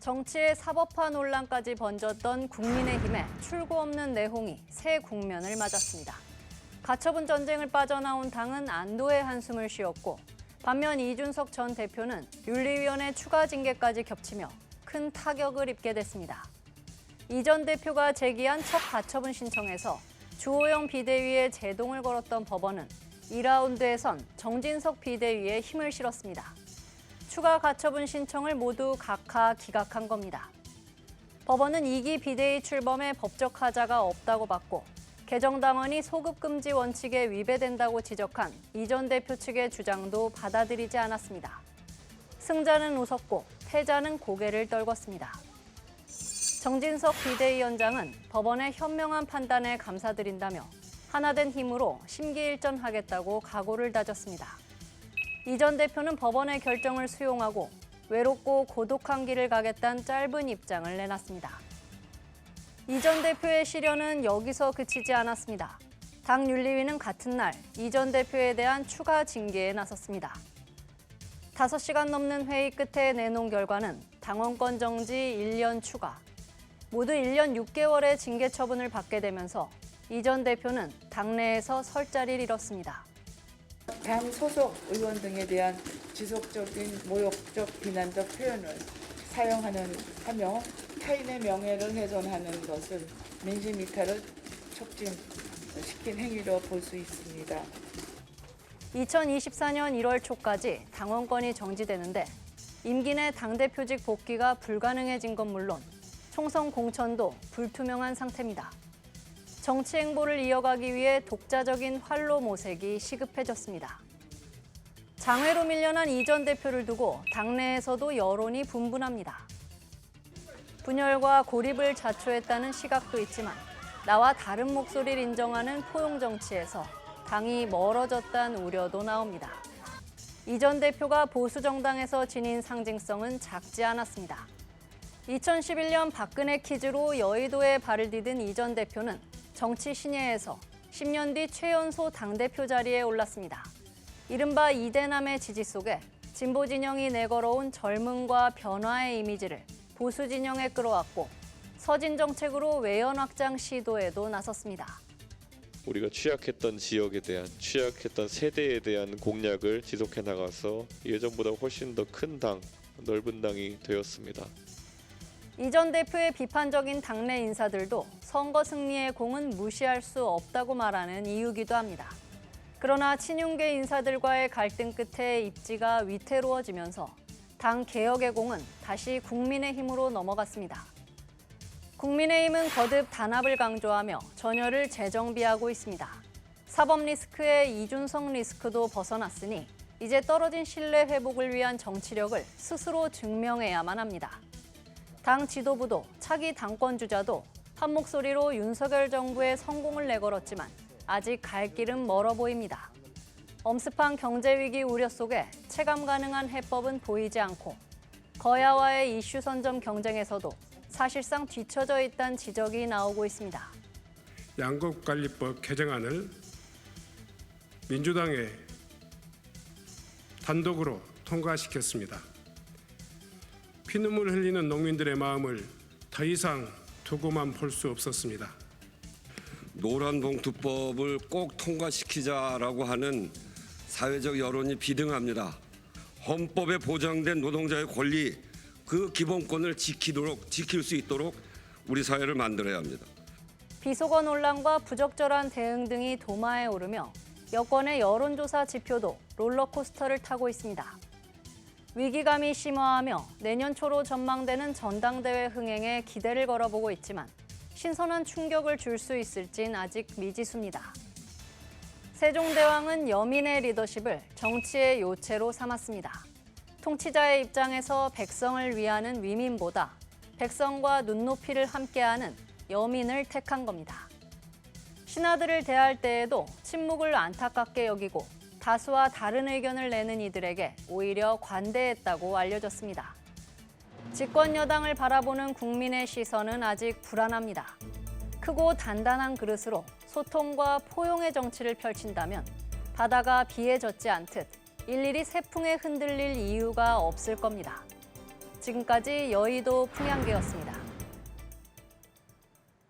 정치의 사법화 논란까지 번졌던 국민의힘의 출구 없는 내홍이 새 국면을 맞았습니다. 가처분 전쟁을 빠져나온 당은 안도의 한숨을 쉬었고, 반면 이준석 전 대표는 윤리위원회 추가 징계까지 겹치며 큰 타격을 입게 됐습니다. 이 전 대표가 제기한 첫 가처분 신청에서 주호영 비대위에 제동을 걸었던 법원은 2라운드에선 정진석 비대위에 힘을 실었습니다. 추가 가처분 신청을 모두 각하 기각한 겁니다. 법원은 2기 비대위 출범에 법적 하자가 없다고 봤고, 개정당원이 소급금지 원칙에 위배된다고 지적한 이 전 대표 측의 주장도 받아들이지 않았습니다. 승자는 웃었고 패자는 고개를 떨궜습니다. 정진석 비대위원장은 법원의 현명한 판단에 감사드린다며 하나된 힘으로 심기일전하겠다고 각오를 다졌습니다. 이 전 대표는 법원의 결정을 수용하고 외롭고 고독한 길을 가겠다는 짧은 입장을 내놨습니다. 이 전 대표의 시련은 여기서 그치지 않았습니다. 당 윤리위는 같은 날 이 전 대표에 대한 추가 징계에 나섰습니다. 5시간 넘는 회의 끝에 내놓은 결과는 당원권 정지 1년 추가, 모두 1년 6개월의 징계 처분을 받게 되면서 이 전 대표는 당내에서 설 자리를 잃었습니다. 당 소속 의원 등에 대한 지속적인 모욕적 비난적 표현을 사용하며 타인의 명예를 훼손하는 것을 민심 이탈을 촉진시킨 행위로 볼 수 있습니다. 2024년 1월 초까지 당원권이 정지되는데 임기 내 당대표직 복귀가 불가능해진 건 물론 총선 공천도 불투명한 상태입니다. 정치 행보를 이어가기 위해 독자적인 활로 모색이 시급해졌습니다. 장외로 밀려난 이 전 대표를 두고 당내에서도 여론이 분분합니다. 분열과 고립을 자초했다는 시각도 있지만 나와 다른 목소리를 인정하는 포용 정치에서 당이 멀어졌다는 우려도 나옵니다. 이 전 대표가 보수 정당에서 지닌 상징성은 작지 않았습니다. 2011년 박근혜 퀴즈로 여의도에 발을 디딘 이 전 대표는 정치 신예에서 10년 뒤 최연소 당대표 자리에 올랐습니다. 이른바 이대남의 지지 속에 진보 진영이 내걸어온 젊음과 변화의 이미지를 보수 진영에 끌어왔고 서진 정책으로 외연 확장 시도에도 나섰습니다. 우리가 취약했던 지역에 대한, 취약했던 세대에 대한 공약을 지속해 나가서 예전보다 훨씬 더 큰 당, 넓은 당이 되었습니다. 이 전 대표의 비판적인 당내 인사들도 선거 승리의 공은 무시할 수 없다고 말하는 이유기도 합니다. 그러나 친윤계 인사들과의 갈등 끝에 입지가 위태로워지면서 당 개혁의 공은 다시 국민의힘으로 넘어갔습니다. 국민의힘은 거듭 단합을 강조하며 전열을 재정비하고 있습니다. 사법 리스크에 이준석 리스크도 벗어났으니 이제 떨어진 신뢰 회복을 위한 정치력을 스스로 증명해야만 합니다. 당 지도부도 차기 당권 주자도 한 목소리로 윤석열 정부의 성공을 내걸었지만 아직 갈 길은 멀어 보입니다. 엄습한 경제 위기 우려 속에 체감 가능한 해법은 보이지 않고 거야와의 이슈 선점 경쟁에서도 사실상 뒤처져 있다는 지적이 나오고 있습니다. 양곡관리법 개정안을 민주당의 단독으로 통과시켰습니다. 피눈물 흘리는 농민들의 마음을 더 이상 두고만 볼 수 없었습니다. 노란봉투법을 꼭 통과시키자라고 하는 사회적 여론이 비등합니다. 헌법에 보장된 노동자의 권리, 그 기본권을 지킬 수 있도록 우리 사회를 만들어야 합니다. 비속어 논란과 부적절한 대응 등이 도마에 오르며 여권의 여론조사 지표도 롤러코스터를 타고 있습니다. 위기감이 심화하며 내년 초로 전망되는 전당대회 흥행에 기대를 걸어보고 있지만 신선한 충격을 줄 수 있을진 아직 미지수입니다. 세종대왕은 여민의 리더십을 정치의 요체로 삼았습니다. 통치자의 입장에서 백성을 위하는 위민보다 백성과 눈높이를 함께하는 여민을 택한 겁니다. 신하들을 대할 때에도 침묵을 안타깝게 여기고 다수와 다른 의견을 내는 이들에게 오히려 관대했다고 알려졌습니다. 집권 여당을 바라보는 국민의 시선은 아직 불안합니다. 크고 단단한 그릇으로 소통과 포용의 정치를 펼친다면 바다가 비에 젖지 않듯 일일이 세풍에 흔들릴 이유가 없을 겁니다. 지금까지 여의도 풍향계였습니다.